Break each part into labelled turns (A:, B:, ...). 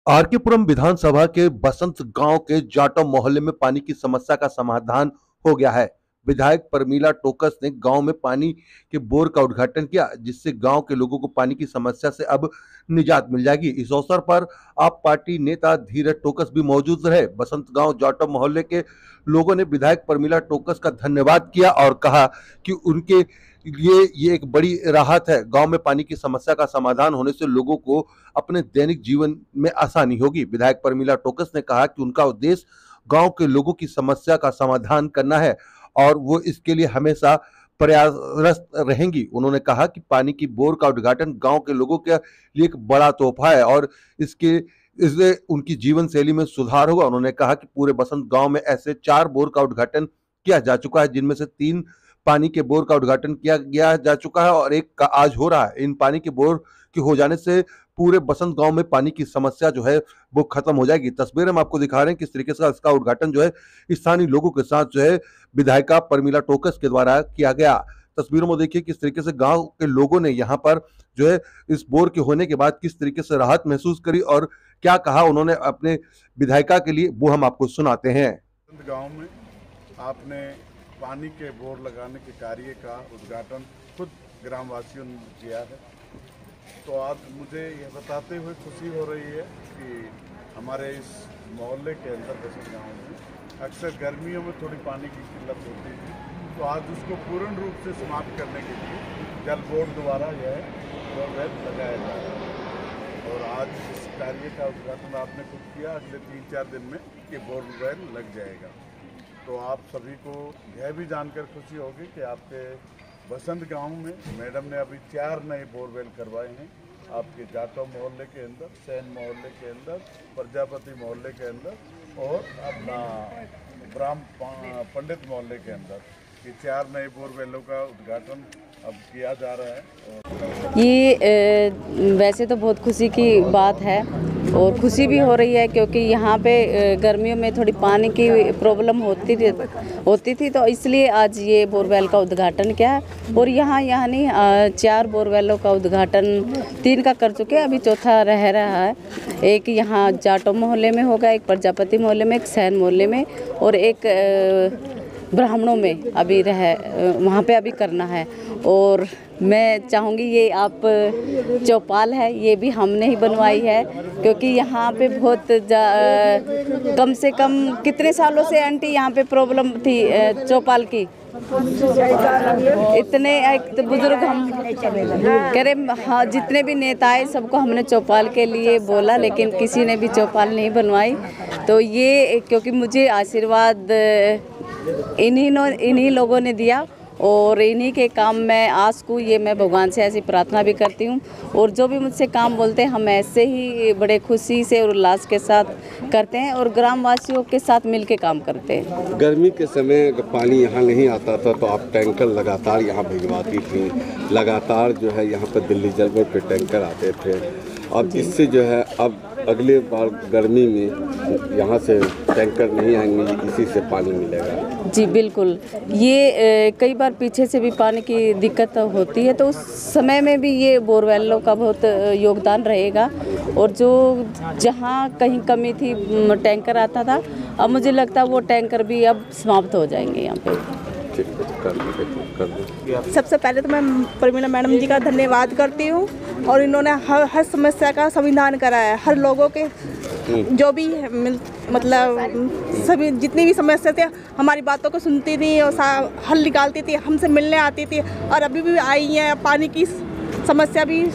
A: आरकेपुरम विधानसभा के बसंत गांव के जाटव मोहल्ले में पानी की समस्या का समाधान हो गया है। विधायक परमीला टोकस ने गांव में पानी के बोर का उद्घाटन किया, जिससे गांव के लोगों को पानी की समस्या से अब निजात मिल जाएगी। इस अवसर पर आप पार्टी नेता धीरज टोकस भी मौजूद रहे। बसंत गांव जाटव मोहल्ले के लोगों ने विधायक परमीला टोकस का धन्यवाद किया और कहा कि उनके लिए ये एक बड़ी राहत है। गांव में पानी की समस्या का समाधान होने से लोगों को अपने दैनिक जीवन में आसानी होगी। विधायक परमीला टोकस ने कहा कि उनका उद्देश्य गांव के लोगों की समस्या का समाधान करना है और वो इसके लिए हमेशा प्रयासरत रहेंगी। उन्होंने कहा कि पानी की बोर का उद्घाटन गांव के लोगों के लिए एक बड़ा तोहफा है और इससे उनकी जीवन शैली में सुधार होगा। उन्होंने कहा कि पूरे बसंत गांव में ऐसे 4 बोर का उद्घाटन किया जा चुका है, जिनमें से 3 पानी के बोर का उद्घाटन किया गया जा चुका है और एक का आज हो रहा है। इन पानी के बोर के हो जाने से पूरे बसंत गांव में पानी की समस्या जो है वो खत्म हो जाएगी। तस्वीर हम आपको दिखा रहे हैं किस तरीके से इसका उद्घाटन जो है स्थानीय लोगों के साथ जो है विधायिका परमीला टोकस के द्वारा किया गया। तस्वीरों में देखिए किस तरीके से गांव के लोगों ने यहाँ पर जो है इस बोर के होने के बाद किस तरीके से राहत महसूस करी और क्या कहा उन्होंने अपने विधायिका के लिए, वो हम आपको सुनाते हैं।
B: गांव में आपने पानी के बोर लगाने के कार्य का उद्घाटन खुद ग्रामवासियों ने किया है, तो आज मुझे यह बताते हुए खुशी हो रही है कि हमारे इस मोहल्ले के अंदर बसंत गांव में अक्सर गर्मियों में थोड़ी पानी की किल्लत होती थी, तो आज उसको पूर्ण रूप से समाप्त करने के लिए जल बोर्ड द्वारा यह बोरवेल लगाया जा रहा है और आज इस कार्य का उद्घाटन आपने खुद किया। अगले 3-4 दिन में ये बोरवेल लग जाएगा, तो आप सभी को यह भी जानकर खुशी होगी कि आपके बसंत गांव में मैडम ने अभी 4 नए बोरवेल करवाए हैं। आपके जाटव मोहल्ले के अंदर, सैन मोहल्ले के अंदर, प्रजापति मोहल्ले के अंदर और अपना ब्राह्म पंडित मोहल्ले के अंदर ये 4 नए बोरवेलों का उद्घाटन अब किया जा रहा है।
C: ये वैसे तो बहुत खुशी की बात है और खुशी भी हो रही है, क्योंकि यहाँ पे गर्मियों में थोड़ी पानी की प्रॉब्लम होती थी, तो इसलिए आज ये बोरवेल का उद्घाटन किया है। और यहाँ नहीं 4 बोरवेलों का उद्घाटन 3 का कर चुके हैं, अभी चौथा रह रहा है। एक यहाँ जाटव मोहल्ले में होगा, एक प्रजापति मोहल्ले में, एक सैन मोहल्ले में और एक ब्राह्मणों में अभी वहाँ पे अभी करना है। और मैं चाहूँगी ये आप चौपाल है, ये भी हमने ही बनवाई है, क्योंकि यहाँ पे बहुत कम से कम कितने सालों से आंटी यहाँ पे प्रॉब्लम थी चौपाल की। इतने तो बुजुर्ग हम कह रहे, हाँ, जितने भी नेता आए सबको हमने चौपाल के लिए बोला, लेकिन किसी ने भी चौपाल नहीं बनवाई। तो ये क्योंकि मुझे आशीर्वाद इन्हीं लोगों ने दिया और इन्हीं के काम में आस को, ये मैं भगवान से ऐसी प्रार्थना भी करती हूँ। और जो भी मुझसे काम बोलते हैं हम ऐसे ही बड़े खुशी से और उल्लास के साथ करते हैं और ग्रामवासियों के साथ मिलके काम करते हैं।
D: गर्मी के समय अगर पानी यहाँ नहीं आता था तो आप टैंकर लगातार यहाँ भिजवाती थी, लगातार जो है यहाँ पर दिल्ली जल बोर्ड के टैंकर आते थे। अब इससे जो है अब अगले बार गर्मी में यहाँ से टैंकर नहीं आएंगे, इसी से पानी मिलेगा।
C: जी बिल्कुल, ये कई बार पीछे से भी पानी की दिक्कत होती है, तो उस समय में भी ये बोरवेलों का बहुत योगदान रहेगा। और जो जहाँ कहीं कमी थी टैंकर आता था, अब मुझे लगता है वो टैंकर भी अब समाप्त हो जाएंगे यहाँ पे।
E: सबसे पहले तो मैं परमीला मैडम जी का धन्यवाद करती हूँ और इन्होंने हर समस्या का समाधान कराया है। हर लोगों के जो भी मतलब सभी जितनी भी समस्या थे हमारी बातों को सुनती थी और हल निकालती थी, हमसे मिलने आती थी और अभी भी आई हैं। पानी की समस्या भी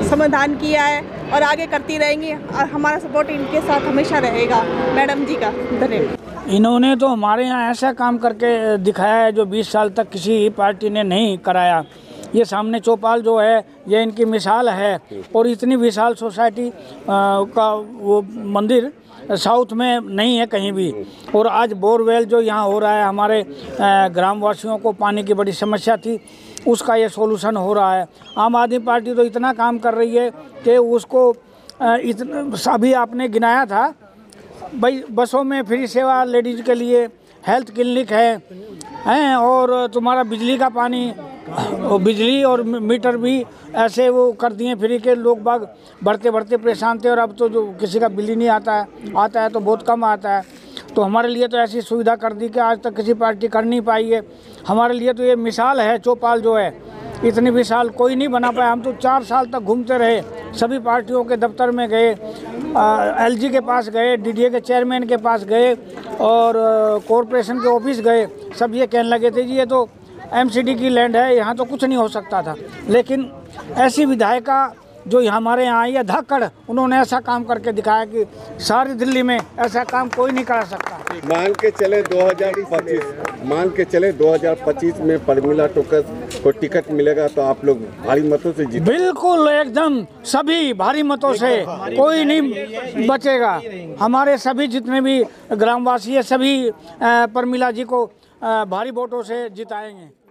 E: समाधान किया है और आगे करती रहेंगी और हमारा सपोर्ट इनके साथ हमेशा रहेगा। मैडम जी का धन्यवाद।
F: इन्होंने तो हमारे यहाँ ऐसा काम करके दिखाया है जो 20 साल तक किसी पार्टी ने नहीं कराया। ये सामने चौपाल जो है ये इनकी मिसाल है और इतनी विशाल सोसाइटी का वो मंदिर साउथ में नहीं है कहीं भी। और आज बोरवेल जो यहाँ हो रहा है, हमारे ग्रामवासियों को पानी की बड़ी समस्या थी, उसका ये सोल्यूशन हो रहा है। आम आदमी पार्टी तो इतना काम कर रही है कि उसको अभी आपने गिनाया था भाई, बसों में फ्री सेवा लेडीज़ के लिए, हेल्थ क्लिनिक है और तुम्हारा बिजली का पानी और बिजली और मीटर भी ऐसे वो कर दिए फ्री के, लोग बाग बढ़ते बढ़ते परेशान थे और अब तो जो किसी का बिल ही नहीं आता है तो बहुत कम आता है। तो हमारे लिए तो ऐसी सुविधा कर दी कि आज तक किसी पार्टी कर नहीं पाई है। हमारे लिए तो ये मिसाल है, चौपाल जो है इतनी विशाल कोई नहीं बना पाया। हम तो 4 साल तक घूमते रहे, सभी पार्टियों के दफ्तर में गए, LG के पास गए, DDA के चेयरमैन के पास गए और कॉरपोरेशन के ऑफिस गए। सब ये कहने लगे थे जी ये तो MCD की लैंड है, यहाँ तो कुछ नहीं हो सकता था। लेकिन ऐसी विधायिका जो हमारे यहाँ आई है धाकड़, उन्होंने ऐसा काम करके दिखाया कि सारी दिल्ली में ऐसा काम कोई नहीं करा सकता।
D: मान के चले 2025 में परमिला टोकस को टिकट मिलेगा तो आप लोग भारी मतों से जीत।
F: बिल्कुल एकदम सभी भारी मतों से, कोई नहीं बचेगा। हमारे सभी जितने भी ग्रामवासी है सभी परमिला जी को भारी वोटों से जिताएंगे।